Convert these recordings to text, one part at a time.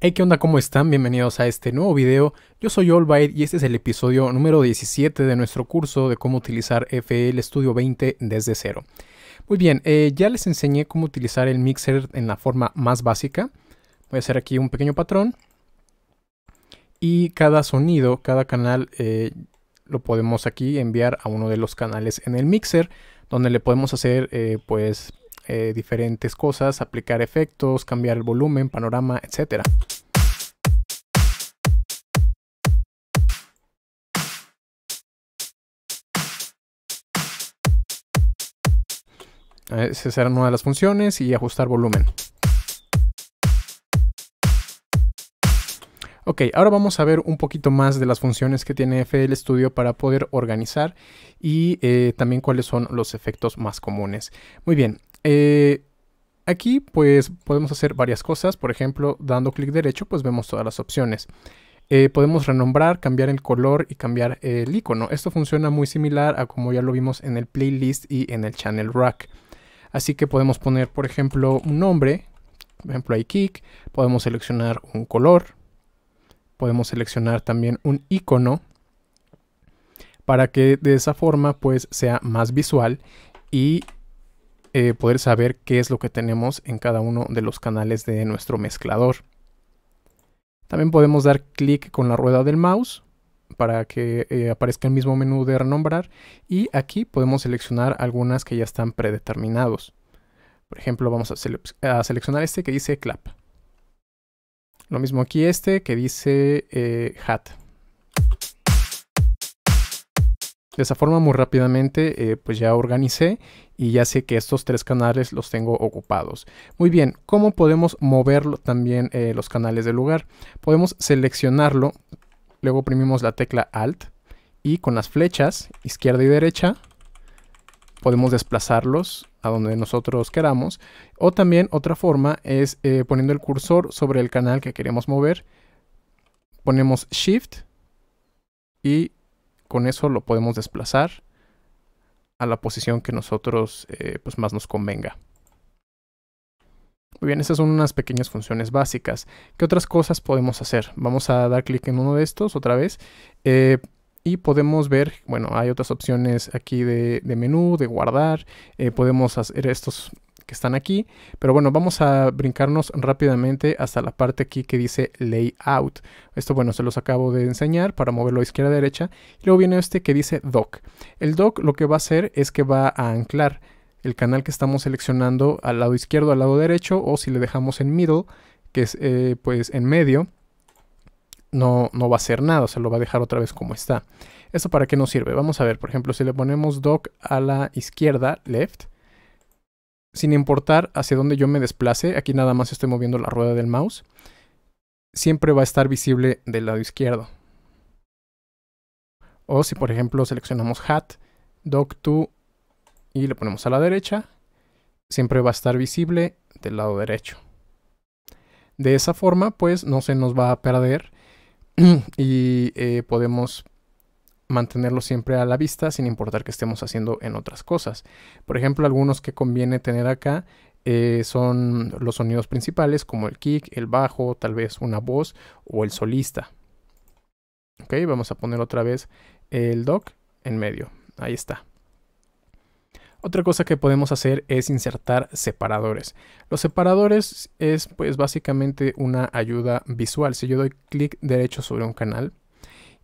Hey, ¿qué onda? ¿Cómo están? Bienvenidos a este nuevo video. Yo soy Allbyte y este es el episodio número 17 de nuestro curso de cómo utilizar FL Studio 20 desde cero. Muy bien, ya les enseñé cómo utilizar el mixer en la forma más básica. Voy a hacer aquí un pequeño patrón y cada sonido, cada canal lo podemos aquí enviar a uno de los canales en el mixer, donde le podemos hacer diferentes cosas, aplicar efectos, cambiar el volumen, panorama, etcétera. Esa será una de las funciones y ajustar volumen. Ok, ahora vamos a ver un poquito más de las funciones que tiene FL Studio para poder organizar y también cuáles son los efectos más comunes. Muy bien, aquí pues podemos hacer varias cosas. Por ejemplo, dando clic derecho pues vemos todas las opciones. Podemos renombrar, cambiar el color y cambiar el icono. Esto funciona muy similar a como ya lo vimos en el playlist y en el channel rack. Así que podemos poner, por ejemplo, un nombre, por ejemplo, iKick, podemos seleccionar un color, podemos seleccionar también un icono para que de esa forma pues sea más visual y poder saber qué es lo que tenemos en cada uno de los canales de nuestro mezclador. También podemos dar clic con la rueda del mouse para que aparezca el mismo menú de renombrar y aquí podemos seleccionar algunas que ya están predeterminados. Por ejemplo, vamos a seleccionar este que dice clap. Lo mismo aquí este que dice hat. De esa forma muy rápidamente pues ya organicé y ya sé que estos tres canales los tengo ocupados. Muy bien, ¿cómo podemos moverlo también los canales del lugar? Podemos seleccionarlo, luego oprimimos la tecla Alt y con las flechas izquierda y derecha podemos desplazarlos a donde nosotros queramos. O también otra forma es poniendo el cursor sobre el canal que queremos mover. Ponemos Shift y con eso lo podemos desplazar a la posición que nosotros pues más nos convenga. Muy bien, estas son unas pequeñas funciones básicas. ¿Qué otras cosas podemos hacer? Vamos a dar clic en uno de estos otra vez. Y podemos ver, bueno, hay otras opciones aquí de menú, de guardar. Podemos hacer estos que están aquí. Pero bueno, vamos a brincarnos rápidamente hasta la parte aquí que dice Layout. Esto, bueno, se los acabo de enseñar para moverlo a izquierda a derecha. Y luego viene este que dice Dock. El Dock lo que va a hacer es que va a anclar el canal que estamos seleccionando al lado izquierdo, al lado derecho, o si le dejamos en middle, que es pues en medio, no va a hacer nada, o sea, lo va a dejar otra vez como está. ¿Esto para qué nos sirve? Vamos a ver, por ejemplo, si le ponemos dock a la izquierda, left, sin importar hacia dónde yo me desplace, aquí nada más estoy moviendo la rueda del mouse, siempre va a estar visible del lado izquierdo. O si por ejemplo seleccionamos hat, dock to y le ponemos a la derecha, siempre va a estar visible del lado derecho. De esa forma pues no se nos va a perder y podemos mantenerlo siempre a la vista sin importar que estemos haciendo en otras cosas. Por ejemplo, algunos que conviene tener acá son los sonidos principales como el kick, el bajo, tal vez una voz o el solista. Ok, vamos a poner otra vez el dock en medio. Ahí está. Otra cosa que podemos hacer es insertar separadores. Los separadores es pues básicamente una ayuda visual. Si yo doy clic derecho sobre un canal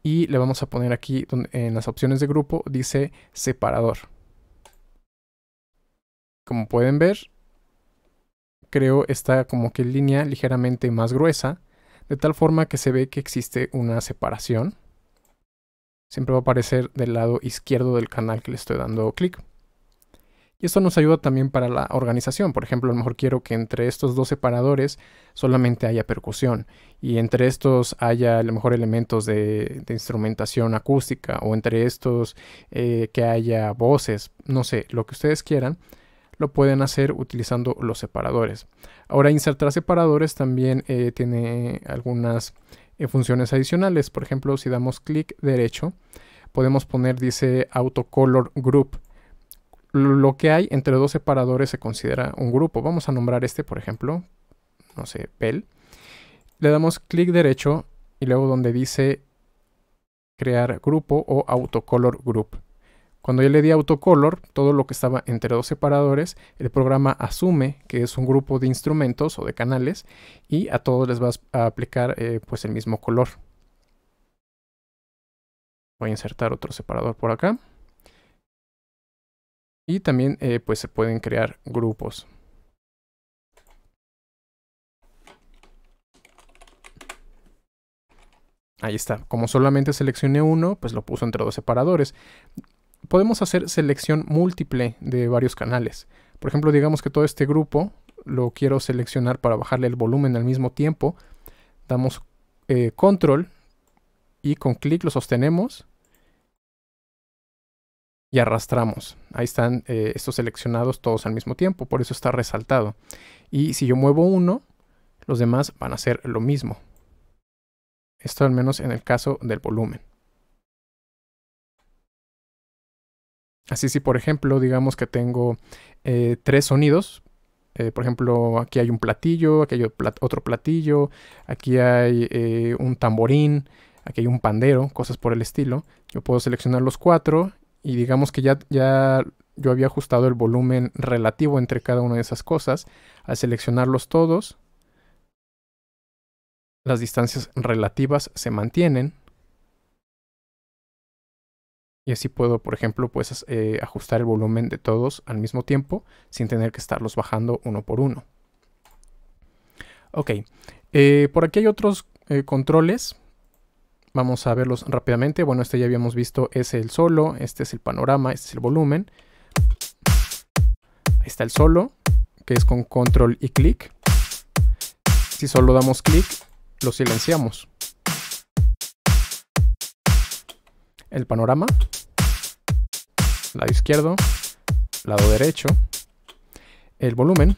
y le vamos a poner aquí en las opciones de grupo dice separador. Como pueden ver, creo esta como que línea ligeramente más gruesa, de tal forma que se ve que existe una separación. Siempre va a aparecer del lado izquierdo del canal que le estoy dando clic. Y esto nos ayuda también para la organización. Por ejemplo, a lo mejor quiero que entre estos dos separadores solamente haya percusión. Y entre estos haya a lo mejor elementos de instrumentación acústica. O entre estos que haya voces. No sé, lo que ustedes quieran. Lo pueden hacer utilizando los separadores. Ahora, insertar separadores también tiene algunas funciones adicionales. Por ejemplo, si damos clic derecho, podemos poner, dice Auto Color Group. Lo que hay entre dos separadores se considera un grupo. Vamos a nombrar este, por ejemplo, no sé, Pel. le damos clic derecho y luego donde dice crear grupo o autocolor group. Cuando yo le di autocolor, todo lo que estaba entre dos separadores, el programa asume que es un grupo de instrumentos o de canales y a todos les va a aplicar pues el mismo color. Voy a insertar otro separador por acá. Y también pues se pueden crear grupos. Ahí está. Como solamente seleccioné uno, pues lo puso entre dos separadores. Podemos hacer selección múltiple de varios canales. Por ejemplo, digamos que todo este grupo lo quiero seleccionar para bajarle el volumen al mismo tiempo. Damos control y con clic lo sostenemos y arrastramos. Ahí están estos seleccionados todos al mismo tiempo, por eso está resaltado. Y si yo muevo uno, los demás van a hacer lo mismo. Esto al menos en el caso del volumen. Así si por ejemplo digamos que tengo 3 sonidos. Por ejemplo, aquí hay un platillo, aquí hay otro platillo, aquí hay un tamborín, aquí hay un pandero, cosas por el estilo. Yo puedo seleccionar los 4 y digamos que ya yo había ajustado el volumen relativo entre cada una de esas cosas. Al seleccionarlos todos, las distancias relativas se mantienen. Y así puedo, por ejemplo, pues ajustar el volumen de todos al mismo tiempo sin tener que estarlos bajando uno por uno. Ok, por aquí hay otros controles. Vamos a verlos rápidamente. Bueno, este ya habíamos visto, es el solo, este es el panorama, este es el volumen. Ahí está el solo, que es con control y clic. Si solo damos clic, lo silenciamos. El panorama, lado izquierdo, lado derecho, el volumen.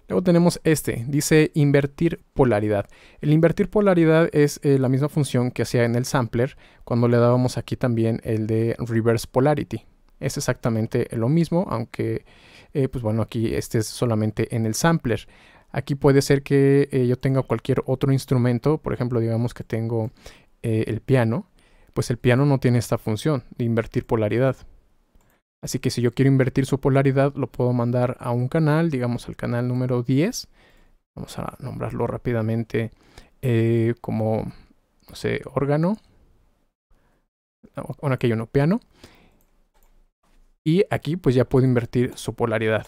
Luego tenemos este, dice invertir polaridad. El invertir polaridad es la misma función que hacía en el sampler cuando le dábamos aquí también el de reverse polarity. Es exactamente lo mismo, aunque pues bueno, aquí este es solamente en el sampler. Aquí puede ser que yo tenga cualquier otro instrumento, por ejemplo, digamos que tengo el piano, pues el piano no tiene esta función de invertir polaridad. Así que si yo quiero invertir su polaridad, lo puedo mandar a un canal, digamos al canal número 10. Vamos a nombrarlo rápidamente como, no sé, órgano. Bueno, aquí hay uno, piano. Y aquí pues ya puedo invertir su polaridad.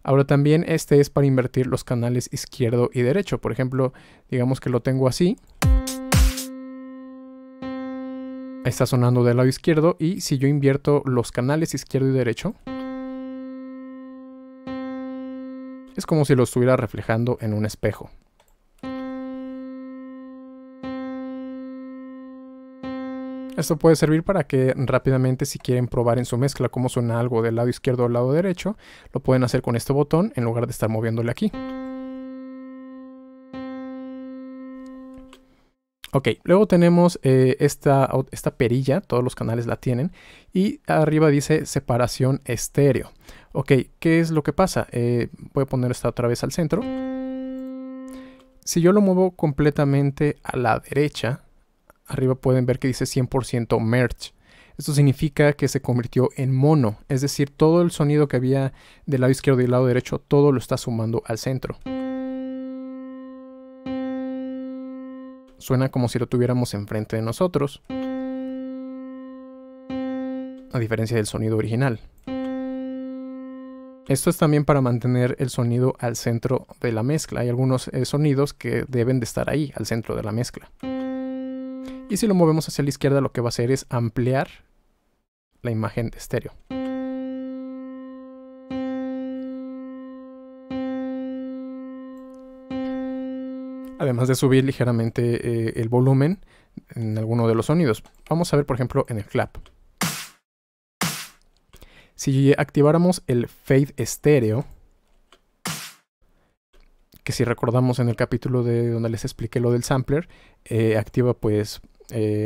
Ahora también este es para invertir los canales izquierdo y derecho. Por ejemplo, digamos que lo tengo así. Está sonando del lado izquierdo y si yo invierto los canales izquierdo y derecho, es como si lo estuviera reflejando en un espejo. Esto puede servir para que rápidamente, si quieren probar en su mezcla cómo suena algo del lado izquierdo o del lado derecho, lo pueden hacer con este botón en lugar de estar moviéndole aquí. Ok, luego tenemos esta perilla, todos los canales la tienen, y arriba dice separación estéreo. Ok, ¿qué es lo que pasa? Voy a poner esta otra vez al centro. Si yo lo muevo completamente a la derecha, arriba pueden ver que dice 100% merge. Esto significa que se convirtió en mono, es decir, todo el sonido que había del lado izquierdo y del lado derecho, todo lo está sumando al centro. Suena como si lo tuviéramos enfrente de nosotros, a diferencia del sonido original. Esto es también para mantener el sonido al centro de la mezcla. Hay algunos sonidos que deben de estar ahí, al centro de la mezcla. Y si lo movemos hacia la izquierda, lo que va a hacer es ampliar la imagen de estéreo. Además de subir ligeramente el volumen en alguno de los sonidos. Vamos a ver, por ejemplo, en el clap. Si activáramos el fade estéreo, que si recordamos en el capítulo de donde les expliqué lo del sampler, activa pues,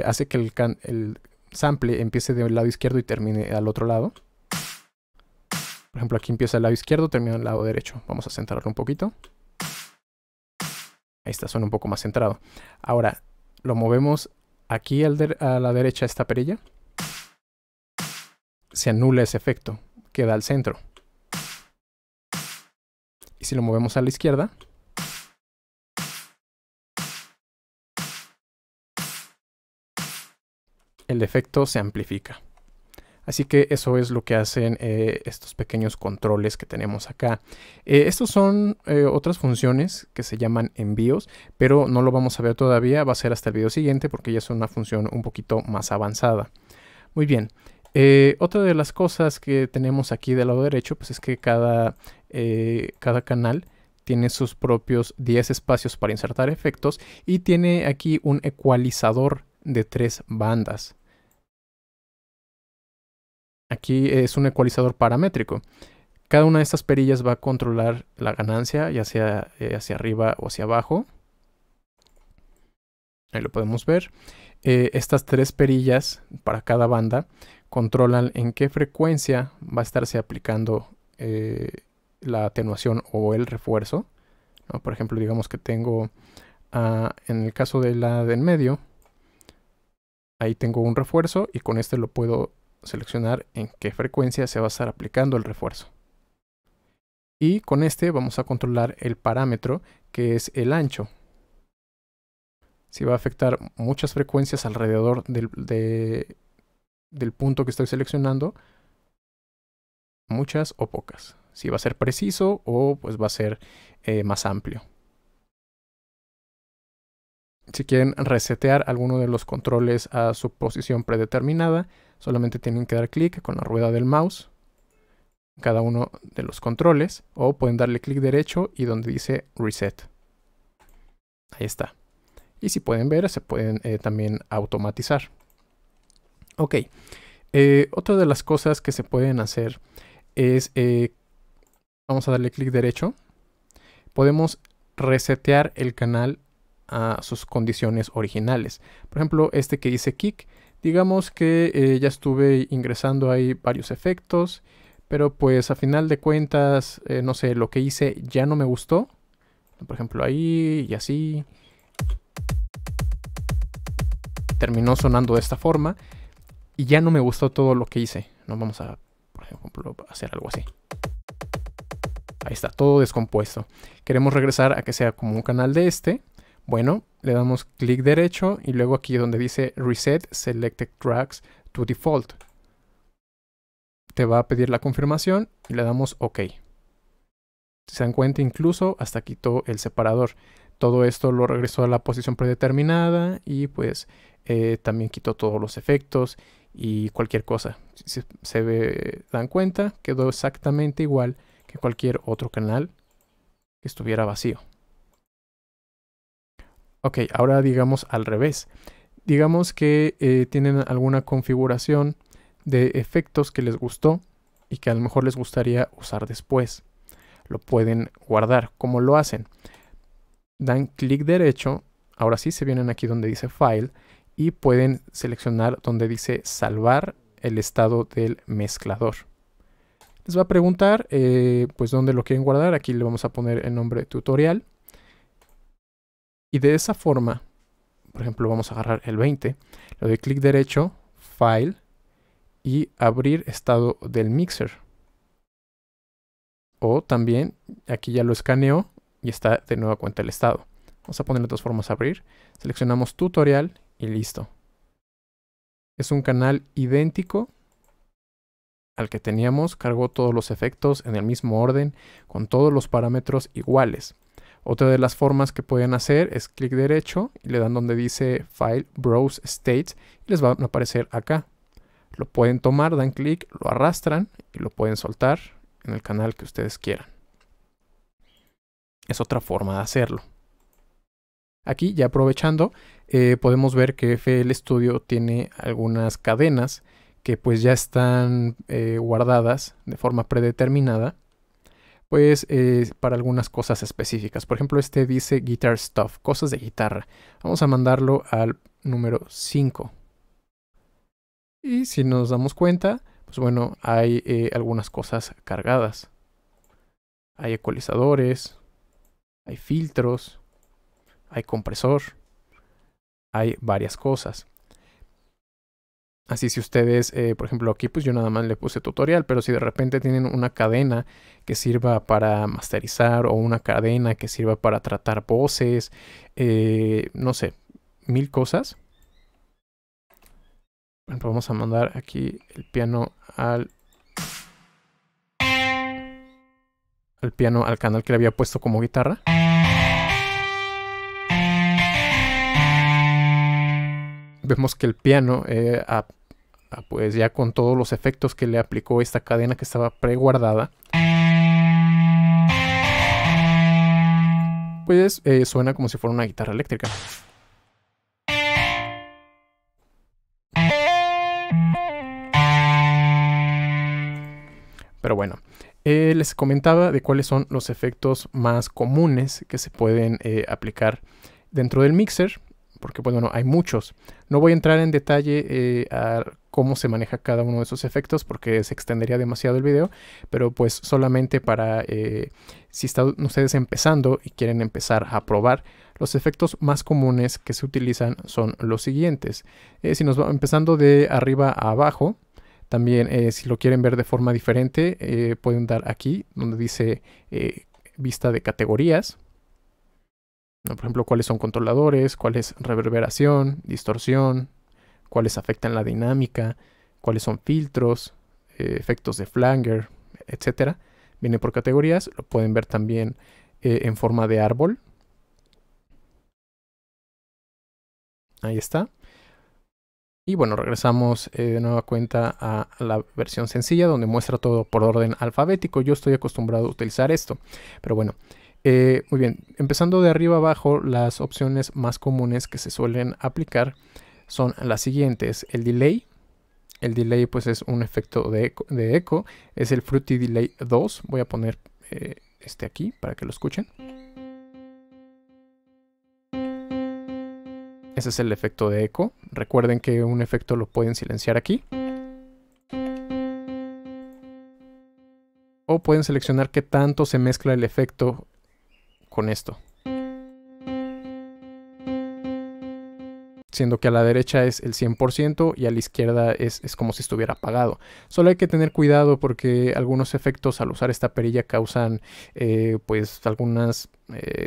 hace que el sample empiece del lado izquierdo y termine al otro lado. Por ejemplo, aquí empieza el lado izquierdo, termina el lado derecho. Vamos a centrarlo un poquito. Ahí está, suena un poco más centrado. Ahora, lo movemos aquí a la derecha esta perilla. Se anula ese efecto, queda al centro. Y si lo movemos a la izquierda, el efecto se amplifica. Así que eso es lo que hacen estos pequeños controles que tenemos acá. Estos son otras funciones que se llaman envíos, pero no lo vamos a ver todavía, va a ser hasta el video siguiente porque ya es una función un poquito más avanzada. Muy bien, otra de las cosas que tenemos aquí del lado derecho pues es que cada canal tiene sus propios 10 espacios para insertar efectos y tiene aquí un ecualizador de 3 bandas. Aquí es un ecualizador paramétrico. Cada una de estas perillas va a controlar la ganancia, ya sea hacia arriba o hacia abajo. Ahí lo podemos ver. Estas 3 perillas para cada banda controlan en qué frecuencia va a estarse aplicando la atenuación o el refuerzo, ¿no? Por ejemplo, digamos que tengo, en el caso de la de en medio, ahí tengo un refuerzo y con este lo puedo seleccionar en qué frecuencia se va a estar aplicando el refuerzo. Y con este vamos a controlar el parámetro que es el ancho. Si va a afectar muchas frecuencias alrededor del punto que estoy seleccionando, muchas o pocas. Si va a ser preciso o pues va a ser más amplio. Si quieren resetear alguno de los controles a su posición predeterminada, solamente tienen que dar clic con la rueda del mouse en cada uno de los controles, o pueden darle clic derecho y donde dice Reset. Ahí está. Y si pueden ver, se pueden también automatizar. Ok. Otra de las cosas que se pueden hacer es, vamos a darle clic derecho. Podemos resetear el canal a sus condiciones originales. Por ejemplo, este que dice Kick, digamos que ya estuve ingresando ahí varios efectos, pero pues a final de cuentas, no sé, lo que hice ya no me gustó. Por ejemplo, ahí y así. Terminó sonando de esta forma y ya no me gustó todo lo que hice. No, vamos a, por ejemplo, hacer algo así. Ahí está, todo descompuesto. Queremos regresar a que sea como un canal de este. Bueno, le damos clic derecho y luego aquí donde dice Reset Selected Tracks to Default. Te va a pedir la confirmación y le damos OK. Si se dan cuenta, incluso hasta quitó el separador. Todo esto lo regresó a la posición predeterminada y pues también quitó todos los efectos y cualquier cosa. Si se dan cuenta, quedó exactamente igual que cualquier otro canal que estuviera vacío. Ok, ahora digamos al revés. Digamos que tienen alguna configuración de efectos que les gustó y que a lo mejor les gustaría usar después. Lo pueden guardar. ¿Cómo lo hacen? Dan clic derecho. Ahora sí se vienen aquí donde dice File y pueden seleccionar donde dice salvar el estado del mezclador. Les va a preguntar pues dónde lo quieren guardar. Aquí le vamos a poner el nombre tutorial. Y de esa forma, por ejemplo, vamos a agarrar el 20, le doy clic derecho, File y abrir estado del mixer. O también, aquí ya lo escaneo y está de nueva cuenta el estado. Vamos a poner de todas formas abrir. Seleccionamos tutorial y listo. Es un canal idéntico al que teníamos. Cargó todos los efectos en el mismo orden, con todos los parámetros iguales. Otra de las formas que pueden hacer es clic derecho y le dan donde dice File, Browse States y les va a aparecer acá. Lo pueden tomar, dan clic, lo arrastran y lo pueden soltar en el canal que ustedes quieran. Es otra forma de hacerlo. Aquí, ya aprovechando, podemos ver que FL Studio tiene algunas cadenas que pues ya están guardadas de forma predeterminada, pues para algunas cosas específicas. Por ejemplo, este dice Guitar Stuff, cosas de guitarra. Vamos a mandarlo al número 5. Y si nos damos cuenta, pues bueno, hay algunas cosas cargadas. Hay ecualizadores, hay filtros, hay compresor, hay varias cosas. Así si ustedes, por ejemplo aquí pues yo nada más le puse tutorial, pero si de repente tienen una cadena que sirva para masterizar o una cadena que sirva para tratar voces, no sé, 1000 cosas. Bueno, vamos a mandar aquí el piano al canal que le había puesto como guitarra. Vemos que el piano pues ya con todos los efectos que le aplicó esta cadena que estaba preguardada, pues suena como si fuera una guitarra eléctrica. Pero bueno, les comentaba de cuáles son los efectos más comunes que se pueden aplicar dentro del mixer, porque bueno, hay muchos. No voy a entrar en detalle a cómo se maneja cada uno de esos efectos porque se extendería demasiado el video, pero pues solamente para si están ustedes empezando y quieren empezar a probar, los efectos más comunes que se utilizan son los siguientes. Si nos va empezando de arriba a abajo, también si lo quieren ver de forma diferente, pueden dar aquí donde dice vista de categorías. Por ejemplo, cuáles son controladores, cuál es reverberación, distorsión, cuáles afectan la dinámica, cuáles son filtros, efectos de flanger, etc. Viene por categorías, lo pueden ver también en forma de árbol. Ahí está. Y bueno, regresamos de nueva cuenta a la versión sencilla donde muestra todo por orden alfabético. Yo estoy acostumbrado a utilizar esto, pero bueno. Muy bien, empezando de arriba abajo, las opciones más comunes que se suelen aplicar son las siguientes. El delay. El delay pues es un efecto de eco. Es el Fruity Delay 2. Voy a poner este aquí para que lo escuchen. Ese es el efecto de eco. Recuerden que un efecto lo pueden silenciar aquí. O pueden seleccionar qué tanto se mezcla el efecto con esto. Siendo que a la derecha es el 100% y a la izquierda es como si estuviera apagado. Solo hay que tener cuidado porque algunos efectos al usar esta perilla causan pues algunas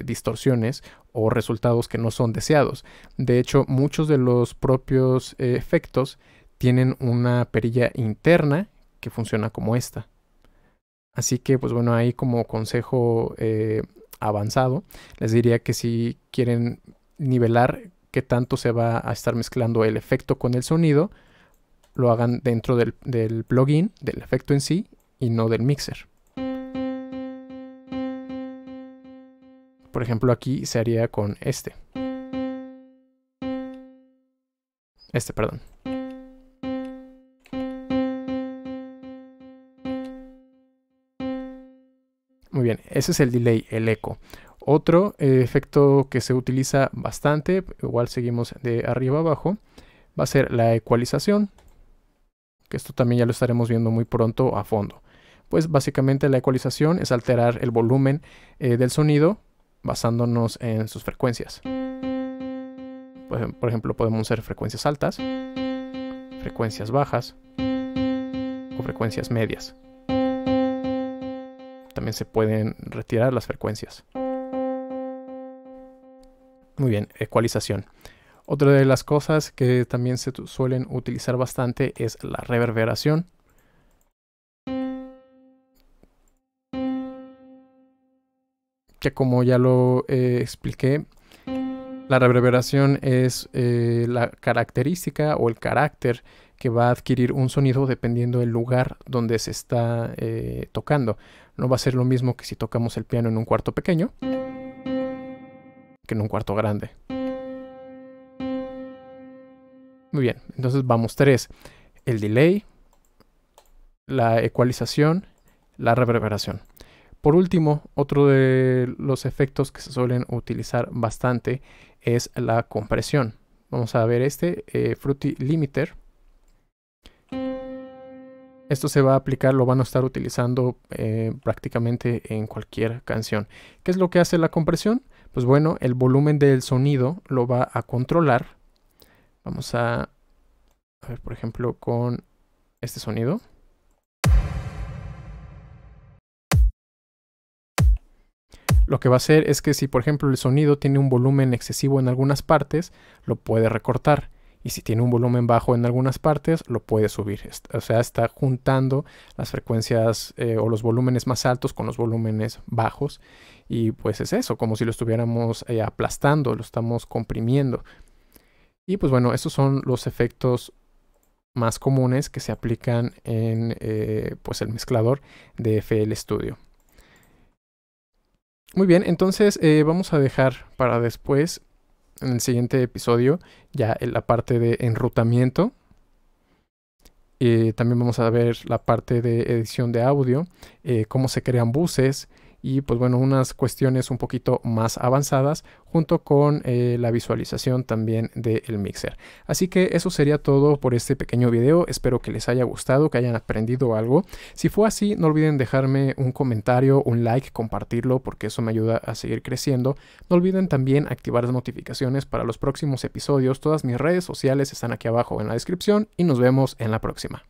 distorsiones o resultados que no son deseados. De hecho, muchos de los propios efectos tienen una perilla interna que funciona como esta. Así que pues bueno, ahí como consejo avanzado, les diría que si quieren nivelar qué tanto se va a estar mezclando el efecto con el sonido, lo hagan dentro del plugin, del efecto en sí, y no del mixer. Por ejemplo, aquí se haría con perdón. Muy bien, ese es el delay, el eco. Otro efecto que se utiliza bastante, igual seguimos de arriba abajo, va a ser la ecualización, que esto también ya lo estaremos viendo muy pronto a fondo. Pues básicamente la ecualización es alterar el volumen del sonido basándonos en sus frecuencias. Por ejemplo, podemos usar frecuencias altas, frecuencias bajas o frecuencias medias. También se pueden retirar las frecuencias. Muy bien, ecualización. Otra de las cosas que también se suelen utilizar bastante es la reverberación. Que como ya lo expliqué, la reverberación es la característica o el carácter que va a adquirir un sonido dependiendo del lugar donde se está tocando. No va a ser lo mismo que si tocamos el piano en un cuarto pequeño que en un cuarto grande. Muy bien, entonces vamos 3. El delay, la ecualización, la reverberación. Por último, otro de los efectos que se suelen utilizar bastante es la compresión. Vamos a ver Fruity Limiter. Esto se va a aplicar, lo van a estar utilizando prácticamente en cualquier canción. ¿Qué es lo que hace la compresión? Pues bueno, el volumen del sonido lo va a controlar. Vamos a ver, por ejemplo, con este sonido. Lo que va a hacer es que si, por ejemplo, el sonido tiene un volumen excesivo en algunas partes, lo puede recortar. Y si tiene un volumen bajo en algunas partes, lo puede subir. O sea, está juntando las frecuencias o los volúmenes más altos con los volúmenes bajos. Y pues es eso, como si lo estuviéramos aplastando, lo estamos comprimiendo. Y pues bueno, estos son los efectos más comunes que se aplican en pues el mezclador de FL Studio. Muy bien, entonces vamos a dejar para después, en el siguiente episodio, ya en la parte de enrutamiento. También vamos a ver la parte de edición de audio, cómo se crean buses y pues bueno, unas cuestiones un poquito más avanzadas junto con la visualización también del mixer. Así que eso sería todo por este pequeño video. Espero que les haya gustado, que hayan aprendido algo. Si fue así, no olviden dejarme un comentario, un like, compartirlo porque eso me ayuda a seguir creciendo. No olviden también activar las notificaciones para los próximos episodios. Todas mis redes sociales están aquí abajo en la descripción y nos vemos en la próxima.